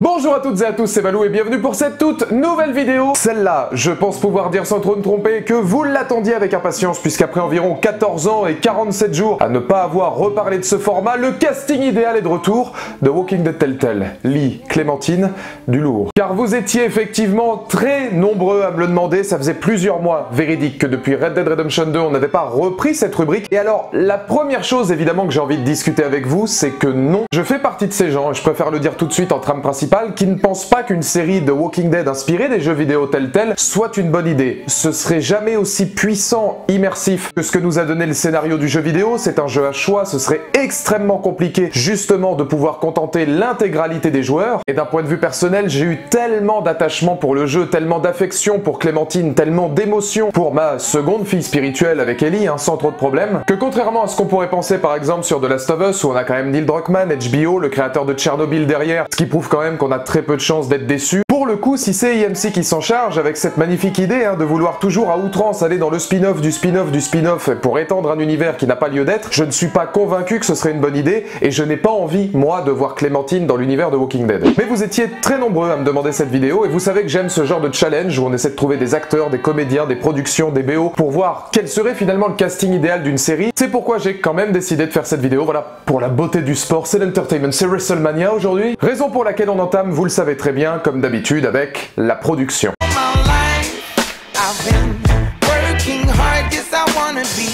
Bonjour à toutes et à tous, c'est Valou et bienvenue pour cette toute nouvelle vidéo. Celle-là, je pense pouvoir dire sans trop me tromper que vous l'attendiez avec impatience puisqu'après environ 14 ans et 47 jours à ne pas avoir reparlé de ce format, le casting idéal est de retour de Walking Dead Telltale. Lee, Clémentine, du lourd. Car vous étiez effectivement très nombreux à me le demander, ça faisait plusieurs mois véridiques que depuis Red Dead Redemption 2 on n'avait pas repris cette rubrique. Et alors, la première chose évidemment que j'ai envie de discuter avec vous, c'est que non, je fais partie de ces gens, et je préfère le dire tout de suite en trame principale, qui ne pense pas qu'une série de Walking Dead inspirée des jeux vidéo Telltale soit une bonne idée. Ce serait jamais aussi puissant, immersif que ce que nous a donné le scénario du jeu vidéo. C'est un jeu à choix, ce serait extrêmement compliqué justement de pouvoir contenter l'intégralité des joueurs. Et d'un point de vue personnel, j'ai eu tellement d'attachement pour le jeu, tellement d'affection pour Clémentine, tellement d'émotion pour ma seconde fille spirituelle avec Ellie, sans trop de problèmes, que contrairement à ce qu'on pourrait penser par exemple sur The Last of Us, où on a quand même Neil Druckmann, HBO, le créateur de Tchernobyl derrière, ce qui prouve quand même qu'on a très peu de chances d'être déçu. Pour le coup, si c'est AMC qui s'en charge avec cette magnifique idée de vouloir toujours à outrance aller dans le spin-off du spin-off du spin-off pour étendre un univers qui n'a pas lieu d'être, je ne suis pas convaincu que ce serait une bonne idée et je n'ai pas envie, moi, de voir Clémentine dans l'univers de Walking Dead. Mais vous étiez très nombreux à me demander cette vidéo et vous savez que j'aime ce genre de challenge où on essaie de trouver des acteurs, des comédiens, des productions, des BO pour voir quel serait finalement le casting idéal d'une série. C'est pourquoi j'ai quand même décidé de faire cette vidéo, voilà, pour la beauté du sport, c'est l'entertainment, c'est WrestleMania aujourd'hui. Raison pour laquelle on entame, vous le savez très bien, comme d'habitude, avec la production.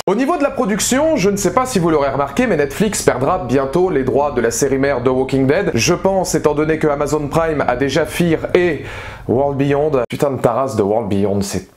Au niveau de la production, je ne sais pas si vous l'aurez remarqué, mais Netflix perdra bientôt les droits de la série mère de Walking Dead. Je pense, étant donné que Amazon Prime a déjà Fear et World Beyond. Putain de ta race de World Beyond, c'est...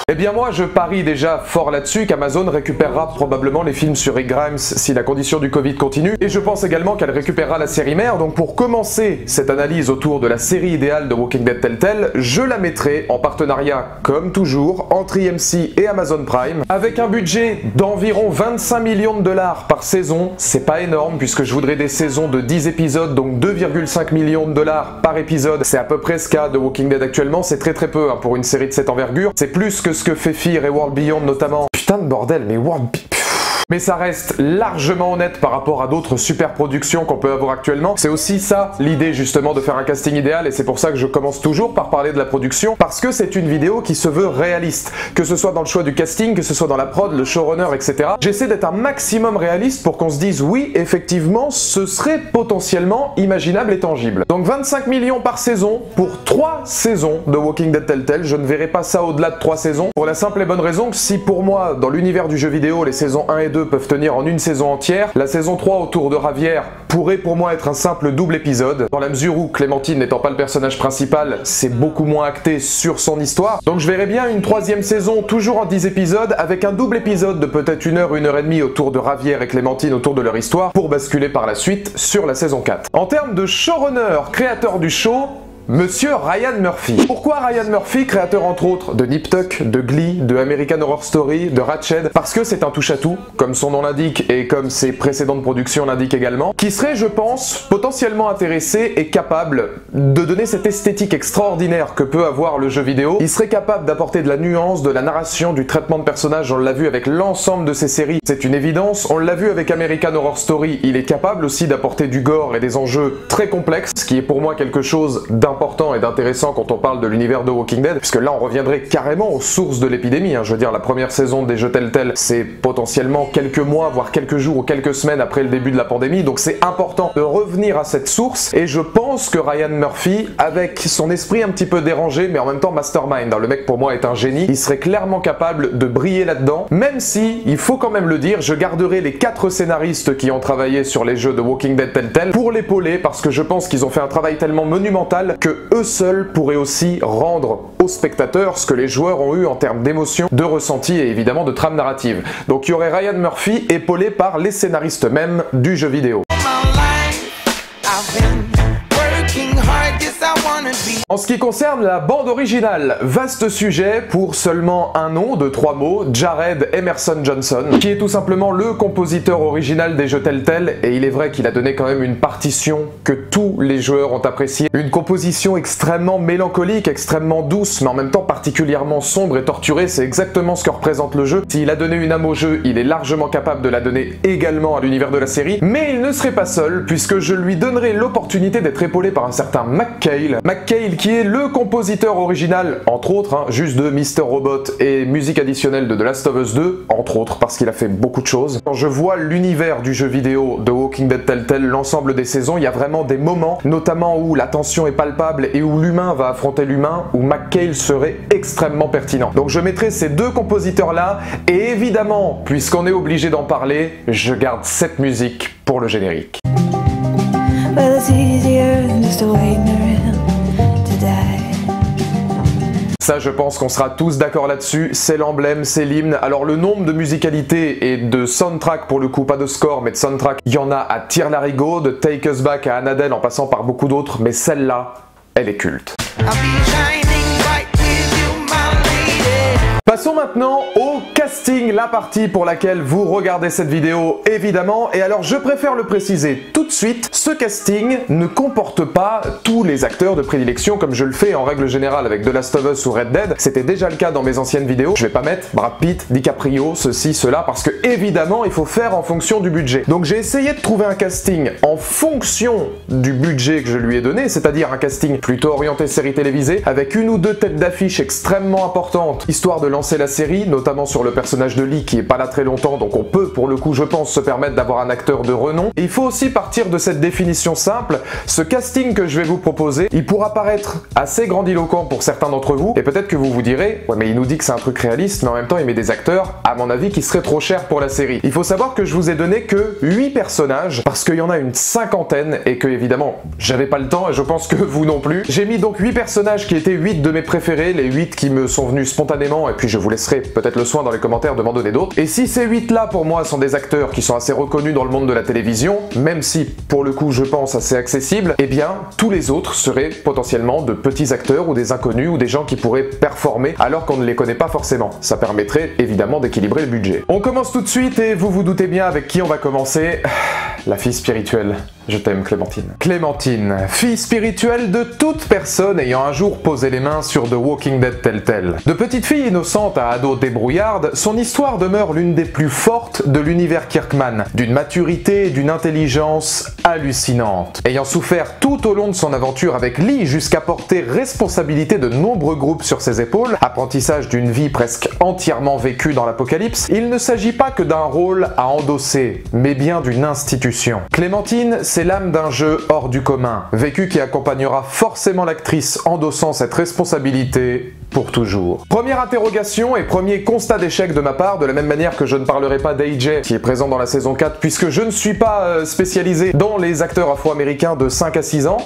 Eh bien moi je parie déjà fort là-dessus qu'Amazon récupérera probablement les films sur Rick Grimes si la condition du Covid continue, et je pense également qu'elle récupérera la série mère. Donc pour commencer cette analyse autour de la série idéale de Walking Dead Telltale, je la mettrai en partenariat comme toujours entre AMC et Amazon Prime, avec un budget d'environ 25 millions de dollars par saison. C'est pas énorme puisque je voudrais des saisons de 10 épisodes, donc 2,5 millions de dollars par épisode. C'est à peu près ce qu'a de Walking Dead actuellement, c'est très peu pour une série de cette envergure. C'est plus que ce que fait Fear et World Beyond notamment. Putain de bordel, mais mais ça reste largement honnête par rapport à d'autres super productions qu'on peut avoir actuellement. C'est aussi ça l'idée justement de faire un casting idéal, et c'est pour ça que je commence toujours par parler de la production, parce que c'est une vidéo qui se veut réaliste. Que ce soit dans le choix du casting, que ce soit dans la prod, le showrunner, etc. J'essaie d'être un maximum réaliste pour qu'on se dise oui, effectivement, ce serait potentiellement imaginable et tangible. Donc 25 millions par saison pour 3 saisons de Walking Dead Telltale. Je ne verrai pas ça au-delà de 3 saisons, pour la simple et bonne raison que si pour moi, dans l'univers du jeu vidéo, les saisons 1 et 2 peuvent tenir en une saison entière, la saison 3 autour de Ravière pourrait pour moi être un simple double épisode, dans la mesure où Clémentine n'étant pas le personnage principal, c'est beaucoup moins acté sur son histoire. Donc je verrais bien une 3e saison toujours en 10 épisodes, avec un double épisode de peut-être 1 heure, 1 heure et demie autour de Ravière et Clémentine, autour de leur histoire, pour basculer par la suite sur la saison 4. En termes de showrunner, créateur du show, Monsieur Ryan Murphy. Pourquoi Ryan Murphy, créateur entre autres de Nip Tuck, de Glee, de American Horror Story, de Ratched? Parce que c'est un touche-à-tout, comme son nom l'indique et comme ses précédentes productions l'indiquent également, qui serait, je pense, potentiellement intéressé et capable de donner cette esthétique extraordinaire que peut avoir le jeu vidéo. Il serait capable d'apporter de la nuance, de la narration, du traitement de personnages. On l'a vu avec l'ensemble de ses séries, c'est une évidence. On l'a vu avec American Horror Story, il est capable aussi d'apporter du gore et des enjeux très complexes, ce qui est pour moi quelque chose d'important et d'intéressant quand on parle de l'univers de Walking Dead, puisque là on reviendrait carrément aux sources de l'épidémie. Je veux dire, la première saison des jeux Telltale, c'est potentiellement quelques mois, voire quelques jours ou quelques semaines après le début de la pandémie, donc c'est important de revenir à cette source, et je pense que Ryan Murphy, avec son esprit un petit peu dérangé, mais en même temps mastermind, le mec pour moi est un génie, il serait clairement capable de briller là-dedans, même si, il faut quand même le dire, je garderai les 4 scénaristes qui ont travaillé sur les jeux de Walking Dead Telltale pour l'épauler, parce que je pense qu'ils ont fait un travail tellement monumental que eux seuls pourraient aussi rendre aux spectateurs ce que les joueurs ont eu en termes d'émotion, de ressenti et évidemment de trame narrative. Donc il y aurait Ryan Murphy épaulé par les scénaristes même du jeu vidéo. En ce qui concerne la bande originale, vaste sujet pour seulement un nom de 3 mots, Jared Emerson Johnson, qui est tout simplement le compositeur original des jeux Telltale, et il est vrai qu'il a donné quand même une partition que tous les joueurs ont appréciée. Une composition extrêmement mélancolique, extrêmement douce, mais en même temps particulièrement sombre et torturée, c'est exactement ce que représente le jeu. S'il a donné une âme au jeu, il est largement capable de la donner également à l'univers de la série, mais il ne serait pas seul, puisque je lui donnerai l'opportunité d'être épaulé par un certain McCale. McCale qui est le compositeur original, entre autres, juste de Mr. Robot et musique additionnelle de The Last of Us 2, entre autres, parce qu'il a fait beaucoup de choses. Quand je vois l'univers du jeu vidéo de Walking Dead Telltale, l'ensemble des saisons, il y a vraiment des moments, notamment où la tension est palpable et où l'humain va affronter l'humain, où McCale serait extrêmement pertinent. Donc je mettrai ces deux compositeurs-là, et évidemment, puisqu'on est obligé d'en parler, je garde cette musique pour le générique. Well, it's easier than just waiting around to die. Ça, je pense qu'on sera tous d'accord là-dessus, c'est l'emblème, c'est l'hymne. Alors le nombre de musicalités et de soundtrack, pour le coup pas de score mais de soundtrack, il y en a à tire-larigot, de Take Us Back à Annadelle en passant par beaucoup d'autres, mais celle-là, elle est culte. Passons maintenant au casting, la partie pour laquelle vous regardez cette vidéo évidemment, et alors je préfère le préciser tout de suite, ce casting ne comporte pas tous les acteurs de prédilection comme je le fais en règle générale avec The Last of Us ou Red Dead, c'était déjà le cas dans mes anciennes vidéos, je vais pas mettre Brad Pitt, DiCaprio, ceci, cela, parce que évidemment il faut faire en fonction du budget. Donc j'ai essayé de trouver un casting en fonction du budget que je lui ai donné, c'est-à-dire un casting plutôt orienté série télévisée, avec une ou deux têtes d'affiche extrêmement importantes, histoire de lancer la série, notamment sur le personnage de Lee qui est pas là très longtemps, donc on peut pour le coup je pense se permettre d'avoir un acteur de renom. Et il faut aussi partir de cette définition simple, ce casting que je vais vous proposer, il pourra paraître assez grandiloquent pour certains d'entre vous, et peut-être que vous vous direz, ouais mais il nous dit que c'est un truc réaliste, mais en même temps il met des acteurs, à mon avis, qui seraient trop chers pour la série. Il faut savoir que je vous ai donné que 8 personnages, parce qu'il y en a une cinquantaine, et que évidemment, j'avais pas le temps, et je pense que vous non plus. J'ai mis donc 8 personnages qui étaient 8 de mes préférés, les 8 qui me sont venus spontanément, et puis je vous laisserai peut-être le soin dans les commentaires de m'en donner d'autres. Et si ces 8 là pour moi sont des acteurs qui sont assez reconnus dans le monde de la télévision, même si pour le coup je pense assez accessibles, eh bien tous les autres seraient potentiellement de petits acteurs ou des inconnus ou des gens qui pourraient performer alors qu'on ne les connaît pas forcément. Ça permettrait évidemment d'équilibrer le budget. On commence tout de suite et vous vous doutez bien avec qui on va commencer. La fille spirituelle. Je t'aime Clémentine. Clémentine, fille spirituelle de toute personne ayant un jour posé les mains sur The Walking Dead Telltale. De petite fille innocente à ado débrouillarde, son histoire demeure l'une des plus fortes de l'univers Kirkman, d'une maturité et d'une intelligence hallucinantes. Ayant souffert tout au long de son aventure avec Lee jusqu'à porter responsabilité de nombreux groupes sur ses épaules, apprentissage d'une vie presque entièrement vécue dans l'apocalypse, il ne s'agit pas que d'un rôle à endosser, mais bien d'une institution. Clémentine, c'est l'âme d'un jeu hors du commun, vécu qui accompagnera forcément l'actrice endossant cette responsabilité pour toujours. Première interrogation et premier constat d'échec de ma part, de la même manière que je ne parlerai pas d'AJ qui est présent dans la saison 4 puisque je ne suis pas spécialisé dans les acteurs afro-américains de 5 à 6 ans.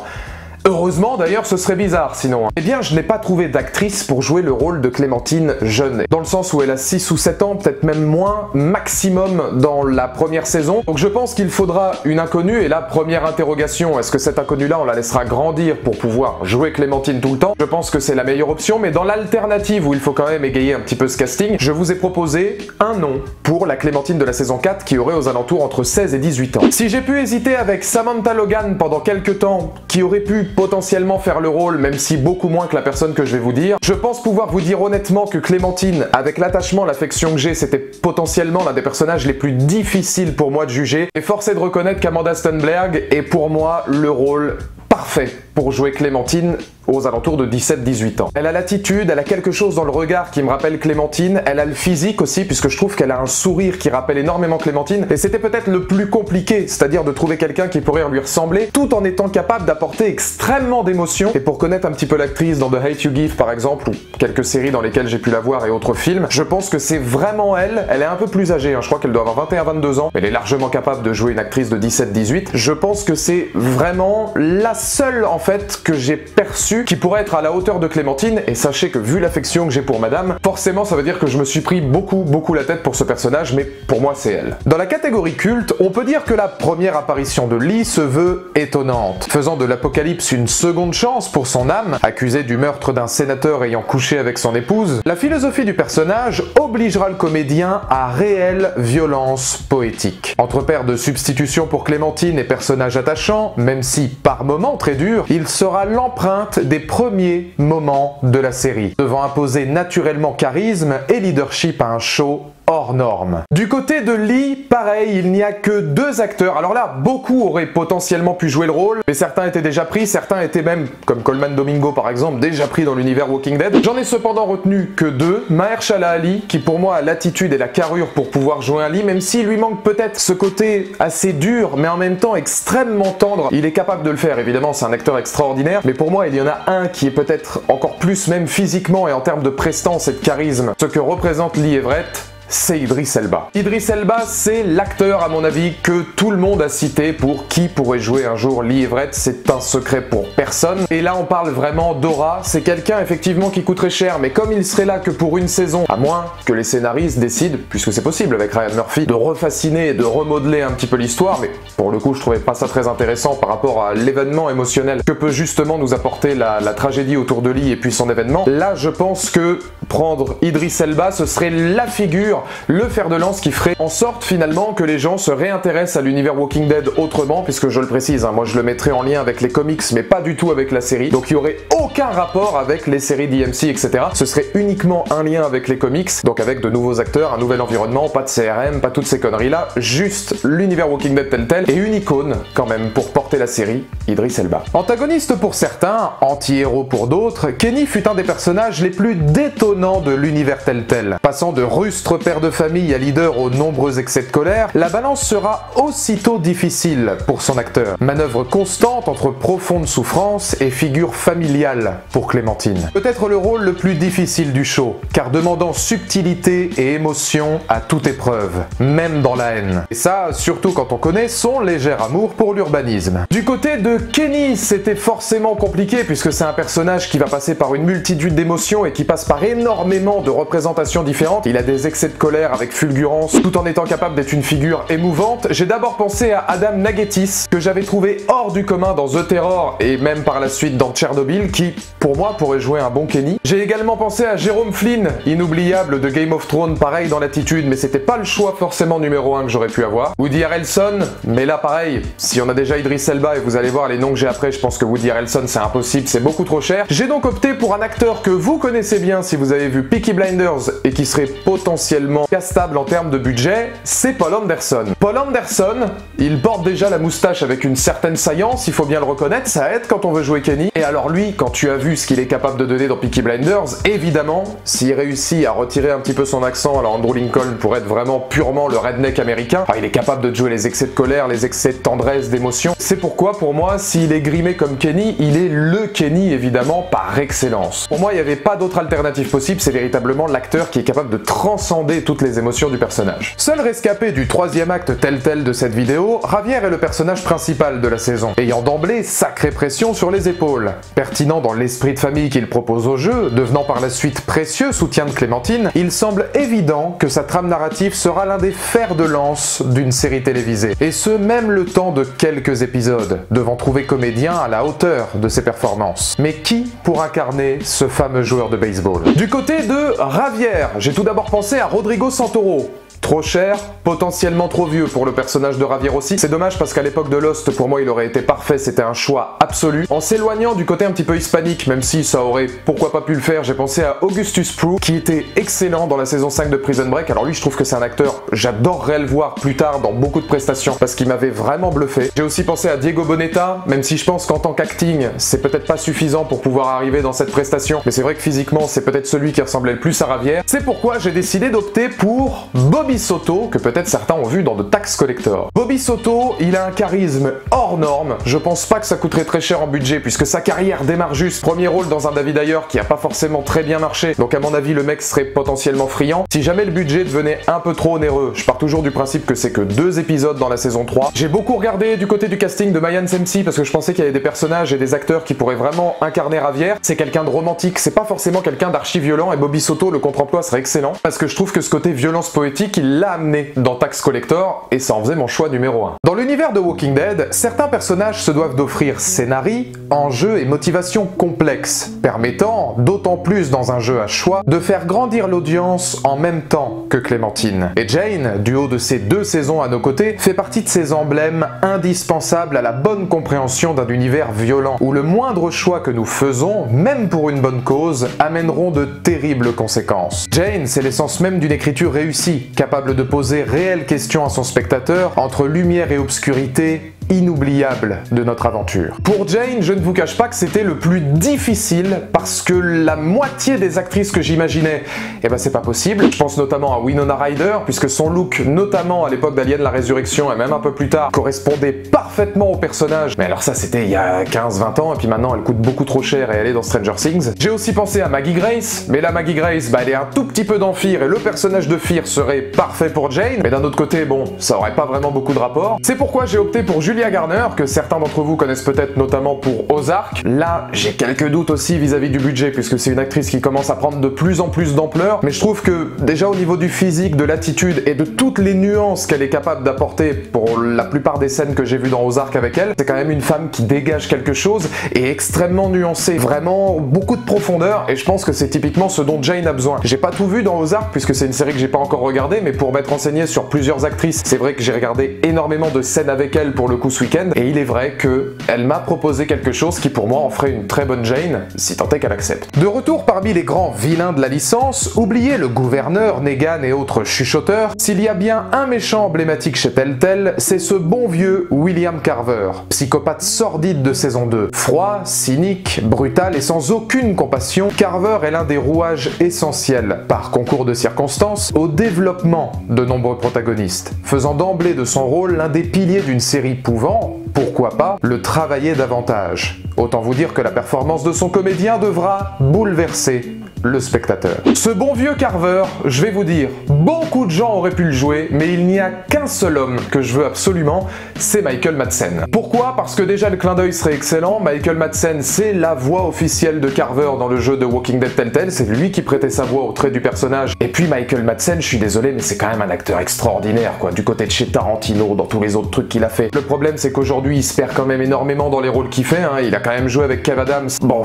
Heureusement d'ailleurs, ce serait bizarre sinon. Eh bien, je n'ai pas trouvé d'actrice pour jouer le rôle de Clémentine jeune. Dans le sens où elle a 6 ou 7 ans, peut-être même moins, maximum dans la première saison. Donc je pense qu'il faudra une inconnue, et la première interrogation, est-ce que cette inconnue-là, on la laissera grandir pour pouvoir jouer Clémentine tout le temps? Je pense que c'est la meilleure option, mais dans l'alternative où il faut quand même égayer un petit peu ce casting, je vous ai proposé un nom pour la Clémentine de la saison 4 qui aurait aux alentours entre 16 et 18 ans. Si j'ai pu hésiter avec Samantha Logan pendant quelques temps, qui aurait pu potentiellement faire le rôle, même si beaucoup moins que la personne que je vais vous dire, je pense pouvoir vous dire honnêtement que Clémentine, avec l'attachement, l'affection que j'ai, c'était potentiellement l'un des personnages les plus difficiles pour moi de juger, et force est de reconnaître qu'Amanda Stenberg est pour moi le rôle parfait pour jouer Clémentine aux alentours de 17-18 ans. Elle a l'attitude, elle a quelque chose dans le regard qui me rappelle Clémentine, elle a le physique aussi puisque je trouve qu'elle a un sourire qui rappelle énormément Clémentine, et c'était peut-être le plus compliqué, c'est-à-dire de trouver quelqu'un qui pourrait lui ressembler tout en étant capable d'apporter extrêmement d'émotion. Et pour connaître un petit peu l'actrice dans The Hate You Give par exemple, ou quelques séries dans lesquelles j'ai pu la voir et autres films, je pense que c'est vraiment elle. Elle est un peu plus âgée, je crois qu'elle doit avoir 21-22 ans, mais elle est largement capable de jouer une actrice de 17-18. Je pense que c'est vraiment la seule en fait que j'ai perçu qui pourrait être à la hauteur de Clémentine, et sachez que vu l'affection que j'ai pour madame, forcément ça veut dire que je me suis pris beaucoup la tête pour ce personnage, mais pour moi c'est elle. Dans la catégorie culte, on peut dire que la première apparition de Lee se veut étonnante, faisant de l'Apocalypse une seconde chance pour son âme, accusée du meurtre d'un sénateur ayant couché avec son épouse. La philosophie du personnage obligera le comédien à réelle violence poétique. Entre père de substitution pour Clémentine et personnage attachant, même si par moments très dur, il sera l'empreinte des premiers moments de la série, devant imposer naturellement charisme et leadership à un show hors norme. Du côté de Lee, pareil, il n'y a que 2 acteurs. Alors là, beaucoup auraient potentiellement pu jouer le rôle, mais certains étaient déjà pris, certains étaient même, comme Coleman Domingo par exemple, déjà pris dans l'univers Walking Dead. J'en ai cependant retenu que 2. Mahershala Ali, qui pour moi a l'attitude et la carrure pour pouvoir jouer un Lee, même s'il lui manque peut-être ce côté assez dur, mais en même temps extrêmement tendre. Il est capable de le faire, évidemment, c'est un acteur extraordinaire, mais pour moi, il y en a un qui est peut-être encore plus, même physiquement et en termes de prestance et de charisme, ce que représente Lee Everett, c'est Idris Elba. Idris Elba, c'est l'acteur, à mon avis, que tout le monde a cité pour qui pourrait jouer un jour Lee Everett. C'est un secret pour personne. Et là, on parle vraiment d'aura. C'est quelqu'un, effectivement, qui coûterait cher, mais comme il serait là que pour une saison, à moins que les scénaristes décident, puisque c'est possible avec Ryan Murphy, de refasciner et de remodeler un petit peu l'histoire, mais pour le coup, je trouvais pas ça très intéressant par rapport à l'événement émotionnel que peut justement nous apporter la tragédie autour de Lee et puis son événement. Là, je pense que prendre Idris Elba, ce serait la figure, le fer de lance qui ferait en sorte finalement que les gens se réintéressent à l'univers Walking Dead autrement, puisque je le précise, moi je le mettrais en lien avec les comics mais pas du tout avec la série, donc il n'y aurait aucun rapport avec les séries d'EMC, etc. Ce serait uniquement un lien avec les comics, donc avec de nouveaux acteurs, un nouvel environnement, pas de CRM, pas toutes ces conneries là, juste l'univers Walking Dead tel et une icône quand même pour porter la série, Idris Elba. Antagoniste pour certains, anti-héros pour d'autres, Kenny fut un des personnages les plus détonnants de l'univers tel. Passant de rustre père de famille à leader aux nombreux excès de colère, la balance sera aussitôt difficile pour son acteur. Manœuvre constante entre profonde souffrance et figure familiale pour Clémentine. Peut-être le rôle le plus difficile du show, car demandant subtilité et émotion à toute épreuve, même dans la haine. Et ça, surtout quand on connaît son léger amour pour l'urbanisme. Du côté de Kenny, c'était forcément compliqué puisque c'est un personnage qui va passer par une multitude d'émotions et qui passe par énormément de représentations différentes. Il a des excès de colère avec fulgurance, tout en étant capable d'être une figure émouvante. J'ai d'abord pensé à Adam Nagetis, que j'avais trouvé hors du commun dans The Terror et même par la suite dans Tchernobyl, qui, pour moi, pourrait jouer un bon Kenny. J'ai également pensé à Jerome Flynn, inoubliable de Game of Thrones, pareil dans l'attitude, mais c'était pas le choix forcément numéro 1 que j'aurais pu avoir. Woody Harrelson, mais là pareil, si on a déjà Idris Elba et vous allez voir les noms que j'ai après, je pense que Woody Harrelson c'est impossible, c'est beaucoup trop cher. J'ai donc opté pour un acteur que vous connaissez bien si vous avez vu Peaky Blinders et qui serait potentiellement castable en termes de budget, c'est Paul Anderson. Paul Anderson, il porte déjà la moustache avec une certaine saillance, il faut bien le reconnaître, ça aide quand on veut jouer Kenny. Et alors lui, quand tu as vu ce qu'il est capable de donner dans Peaky Blinders, évidemment, s'il réussit à retirer un petit peu son accent à la Andrew Lincoln pour être vraiment purement le redneck américain, il est capable de jouer les excès de colère, les excès de tendresse, d'émotion. C'est pourquoi, pour moi, s'il est grimé comme Kenny, il est le Kenny, évidemment, par excellence. Pour moi, il n'y avait pas d'autre alternative possible, c'est véritablement l'acteur qui est capable de transcender toutes les émotions du personnage. Seul rescapé du 3e acte tel de cette vidéo, Javier est le personnage principal de la saison, ayant d'emblée sacrée pression sur les épaules. Pertinent dans l'esprit de famille qu'il propose au jeu, devenant par la suite précieux soutien de Clémentine, il semble évident que sa trame narrative sera l'un des fers de lance d'une série télévisée. Et ce, même le temps de quelques épisodes, devant trouver comédien à la hauteur de ses performances. Mais qui pour incarner ce fameux joueur de baseball? Du côté de Javier, j'ai tout d'abord pensé à Rodrigo Santoro. Trop cher, potentiellement trop vieux pour le personnage de Javier aussi. C'est dommage parce qu'à l'époque de Lost, pour moi, il aurait été parfait, c'était un choix absolu. En s'éloignant du côté un petit peu hispanique, même si ça aurait pourquoi pas pu le faire, j'ai pensé à Augustus Prew, qui était excellent dans la saison 5 de Prison Break. Alors lui, je trouve que c'est un acteur, j'adorerais le voir plus tard dans beaucoup de prestations, parce qu'il m'avait vraiment bluffé. J'ai aussi pensé à Diego Boneta, même si je pense qu'en tant qu'acting, c'est peut-être pas suffisant pour pouvoir arriver dans cette prestation, mais c'est vrai que physiquement, c'est peut-être celui qui ressemblait le plus à Javier. C'est pourquoi j'ai décidé d'opter pour Bobby Bobby Soto, que peut-être certains ont vu dans The Tax Collector. Bobby Soto, il a un charisme hors norme, je pense pas que ça coûterait très cher en budget puisque sa carrière démarre juste. Premier rôle dans un David Ayer qui a pas forcément très bien marché, donc à mon avis le mec serait potentiellement friand. Si jamais le budget devenait un peu trop onéreux, je pars toujours du principe que c'est que 2 épisodes dans la saison 3. J'ai beaucoup regardé du côté du casting de Mayans MC parce que je pensais qu'il y avait des personnages et des acteurs qui pourraient vraiment incarner Javier. C'est quelqu'un de romantique, c'est pas forcément quelqu'un d'archi violent et Bobby Soto, le contre-emploi serait excellent parce que je trouve que ce côté violence poétique, il l'a amené dans Tax Collector et ça en faisait mon choix numéro 1. Dans l'univers de Walking Dead, certains personnages se doivent d'offrir scénarii, enjeux et motivations complexes, permettant, d'autant plus dans un jeu à choix, de faire grandir l'audience en même temps que Clémentine. Et Jane, du haut de ses 2 saisons à nos côtés, fait partie de ces emblèmes indispensables à la bonne compréhension d'un univers violent, où le moindre choix que nous faisons, même pour une bonne cause, amèneront de terribles conséquences. Jane, c'est l'essence même d'une écriture réussie, capable de poser réelles questions à son spectateur, entre lumière et obscurité, inoubliable de notre aventure. Pour Jane, je ne vous cache pas que c'était le plus difficile parce que la moitié des actrices que j'imaginais, eh ben c'est pas possible. Je pense notamment à Winona Ryder, puisque son look, notamment à l'époque d'Alien la Résurrection et même un peu plus tard, correspondait parfaitement au personnage. Mais alors ça c'était il y a 15-20 ans et puis maintenant elle coûte beaucoup trop cher et elle est dans Stranger Things. J'ai aussi pensé à Maggie Grace, mais là Maggie Grace, bah elle est un tout petit peu dans Fear et le personnage de Fear serait parfait pour Jane, mais d'un autre côté, bon, ça aurait pas vraiment beaucoup de rapport. C'est pourquoi j'ai opté pour Julia Garner, que certains d'entre vous connaissent peut-être notamment pour Ozark. Là, j'ai quelques doutes aussi vis-à-vis du budget, puisque c'est une actrice qui commence à prendre de plus en plus d'ampleur, mais je trouve que déjà au niveau du physique, de l'attitude et de toutes les nuances qu'elle est capable d'apporter pour la plupart des scènes que j'ai vues dans Ozark avec elle, c'est quand même une femme qui dégage quelque chose et extrêmement nuancée, vraiment beaucoup de profondeur, et je pense que c'est typiquement ce dont Jane a besoin. J'ai pas tout vu dans Ozark, puisque c'est une série que j'ai pas encore regardée, mais pour m'être renseigné sur plusieurs actrices, c'est vrai que j'ai regardé énormément de scènes avec elle pour le coup ce week-end, et il est vrai que elle m'a proposé quelque chose qui pour moi en ferait une très bonne Jane, si tant est qu'elle accepte. De retour parmi les grands vilains de la licence, oubliez le gouverneur, Negan et autres chuchoteurs, s'il y a bien un méchant emblématique chez Telltale, c'est ce bon vieux William Carver, psychopathe sordide de saison 2. Froid, cynique, brutal et sans aucune compassion, Carver est l'un des rouages essentiels, par concours de circonstances, au développement de nombreux protagonistes, faisant d'emblée de son rôle l'un des piliers d'une série pouvant, pourquoi pas, le travailler davantage. Autant vous dire que la performance de son comédien devra bouleverser le spectateur. Ce bon vieux Carver, je vais vous dire, beaucoup de gens auraient pu le jouer, mais il n'y a qu'un seul homme que je veux absolument, c'est Michael Madsen. Pourquoi? Parce que déjà le clin d'œil serait excellent, Michael Madsen c'est la voix officielle de Carver dans le jeu de Walking Dead Telltale, c'est lui qui prêtait sa voix au trait du personnage. Et puis Michael Madsen, je suis désolé, mais c'est quand même un acteur extraordinaire, quoi, du côté de chez Tarantino, dans tous les autres trucs qu'il a fait. Le problème c'est qu'aujourd'hui il se perd quand même énormément dans les rôles qu'il fait, hein. Il a quand même joué avec Kev Adams, bon,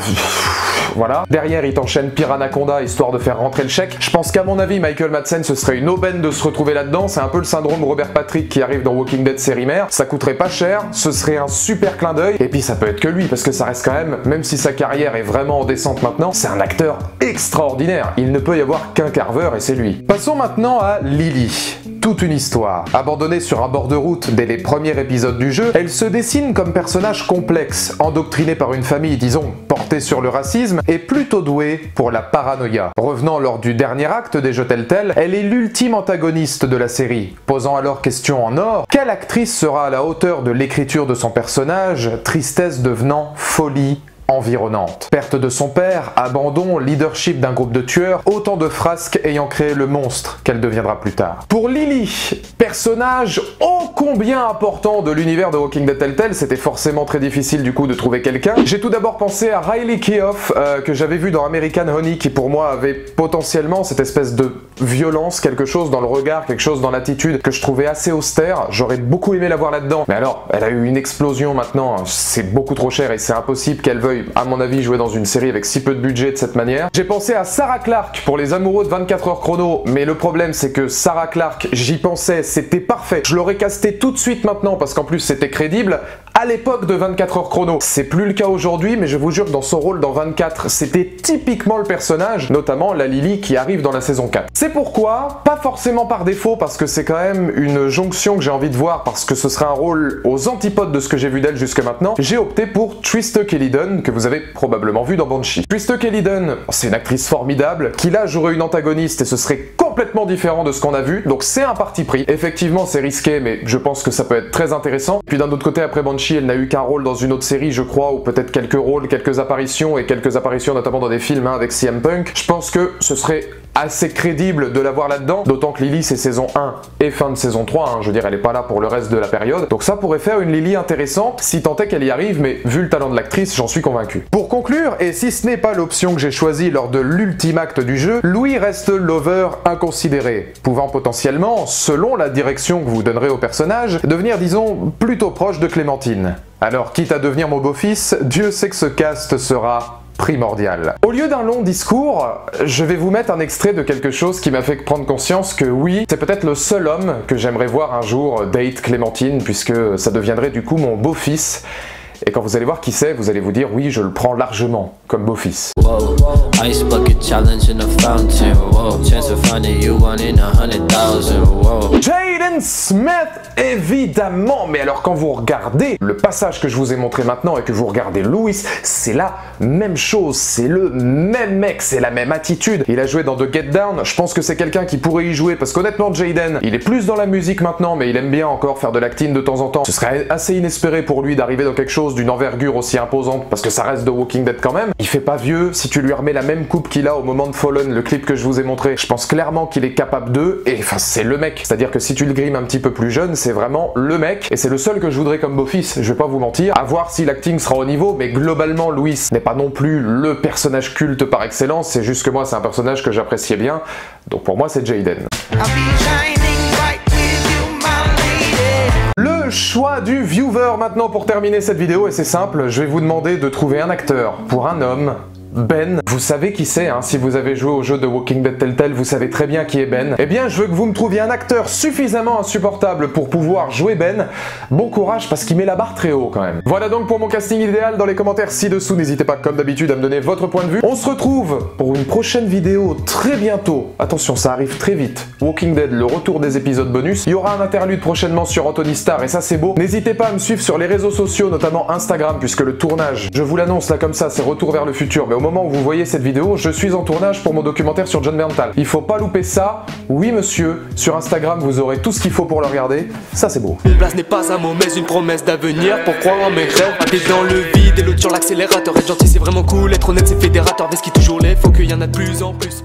voilà. Derrière il t'enchaîne Piranhaconda histoire de faire rentrer le chèque. Je pense qu'à mon avis Michael Madsen ce serait une aubaine de se retrouver là-dedans, c'est un peu le syndrome Robert Patrick qui arrive dans Walking Dead série mère, ça coûterait pas cher, ce serait un super clin d'œil, et puis ça peut être que lui, parce que ça reste quand même si sa carrière est vraiment en descente maintenant, c'est un acteur extraordinaire, il ne peut y avoir qu'un Carver et c'est lui. Passons maintenant à Lily. Toute une histoire. Abandonnée sur un bord de route dès les premiers épisodes du jeu, elle se dessine comme personnage complexe, endoctrinée par une famille, disons, portée sur le racisme, et plutôt douée pour la paranoïa. Revenant lors du dernier acte des jeux Telltale, elle est l'ultime antagoniste de la série, posant alors question en or, quelle actrice sera à la hauteur de l'écriture de son personnage, tristesse devenant folie environnante. Perte de son père, abandon, leadership d'un groupe de tueurs, autant de frasques ayant créé le monstre qu'elle deviendra plus tard. Pour Lily, personnage ô combien important de l'univers de Walking Dead Telltale, c'était forcément très difficile du coup de trouver quelqu'un. J'ai tout d'abord pensé à Riley Keough, que j'avais vu dans American Honey, qui pour moi avait potentiellement cette espèce de violence, quelque chose dans le regard, quelque chose dans l'attitude que je trouvais assez austère. J'aurais beaucoup aimé la voir là-dedans. Mais alors, elle a eu une explosion maintenant, c'est beaucoup trop cher et c'est impossible qu'elle veuille, à mon avis, jouer dans une série avec si peu de budget de cette manière. J'ai pensé à Sarah Clarke pour les amoureux de 24 heures chrono, mais le problème c'est que Sarah Clarke, j'y pensais, c'était parfait. Je l'aurais casté tout de suite maintenant parce qu'en plus c'était crédible. À l'époque de 24 heures chrono, c'est plus le cas aujourd'hui, mais je vous jure que dans son rôle dans 24, c'était typiquement le personnage, notamment la Lily qui arrive dans la saison 4. C'est pourquoi, pas forcément par défaut, parce que c'est quand même une jonction que j'ai envie de voir, parce que ce serait un rôle aux antipodes de ce que j'ai vu d'elle jusque maintenant, j'ai opté pour Trista Kellydon, que vous avez probablement vu dans Banshee. Trista Kellydon, c'est une actrice formidable, qui là jouerait une antagoniste et ce serait complètement différent de ce qu'on a vu, donc c'est un parti pris. Effectivement, c'est risqué, mais je pense que ça peut être très intéressant. Puis d'un autre côté, après Banshee, elle n'a eu qu'un rôle dans une autre série, je crois, ou peut-être quelques rôles, quelques apparitions, et quelques apparitions notamment dans des films avec CM Punk. Je pense que ce serait assez crédible de la voir là-dedans, d'autant que Lily c'est saison 1 et fin de saison 3, je veux dire elle est pas là pour le reste de la période, donc ça pourrait faire une Lily intéressante, si tant est qu'elle y arrive, mais vu le talent de l'actrice, j'en suis convaincu. Pour conclure, et si ce n'est pas l'option que j'ai choisie lors de l'ultime acte du jeu, Louis reste lover inconsidéré, pouvant potentiellement, selon la direction que vous donnerez au personnage, devenir disons plutôt proche de Clémentine. Alors quitte à devenir mon beau-fils, Dieu sait que ce cast sera primordial. Au lieu d'un long discours, je vais vous mettre un extrait de quelque chose qui m'a fait prendre conscience que oui, c'est peut-être le seul homme que j'aimerais voir un jour date Clémentine, puisque ça deviendrait du coup mon beau-fils. Et quand vous allez voir qui c'est, vous allez vous dire oui, je le prends largement comme beau-fils. Jaden Smith, évidemment. Mais alors quand vous regardez le passage que je vous ai montré maintenant et que vous regardez Louis, c'est la même chose, c'est le même mec, c'est la même attitude. Il a joué dans The Get Down, je pense que c'est quelqu'un qui pourrait y jouer parce qu'honnêtement Jaden, il est plus dans la musique maintenant, mais il aime bien encore faire de l'acting de temps en temps. Ce serait assez inespéré pour lui d'arriver dans quelque chose d'une envergure aussi imposante, parce que ça reste The Walking Dead quand même. Il fait pas vieux, si tu lui remets la même coupe qu'il a au moment de Fallen, le clip que je vous ai montré, je pense clairement qu'il est capable d'eux, et enfin c'est le mec. C'est-à-dire que si tu le grimes un petit peu plus jeune, c'est vraiment le mec, et c'est le seul que je voudrais comme beau-fils, je vais pas vous mentir, à voir si l'acting sera au niveau, mais globalement Louis n'est pas non plus le personnage culte par excellence, c'est juste que moi c'est un personnage que j'appréciais bien, donc pour moi c'est Jaden. Le choix du viewer maintenant pour terminer cette vidéo, et c'est simple, je vais vous demander de trouver un acteur pour un homme. Ben, vous savez qui c'est, si vous avez joué au jeu de Walking Dead Telltale, vous savez très bien qui est Ben. Eh bien, je veux que vous me trouviez un acteur suffisamment insupportable pour pouvoir jouer Ben. Bon courage, parce qu'il met la barre très haut quand même. Voilà donc pour mon casting idéal, dans les commentaires ci-dessous, n'hésitez pas comme d'habitude à me donner votre point de vue. On se retrouve pour une prochaine vidéo très bientôt. Attention, ça arrive très vite. Walking Dead, le retour des épisodes bonus. Il y aura un interlude prochainement sur Anthony Starr, et ça c'est beau. N'hésitez pas à me suivre sur les réseaux sociaux, notamment Instagram, puisque le tournage, je vous l'annonce là comme ça, c'est Retour vers le futur, mais au moment où vous voyez cette vidéo, je suis en tournage pour mon documentaire sur John Berntal. Il faut pas louper ça. Oui monsieur, sur Instagram vous aurez tout ce qu'il faut pour le regarder. Ça c'est beau. Une place n'est pas un mot mais une promesse d'avenir. Pour croire en mes rêves, t'es dans le vide et l'autre sur l'accélérateur. Être gentil c'est vraiment cool, être honnête c'est fédérateur. Parce qu'il toujours l'est, faut qu'il y en a de plus en plus.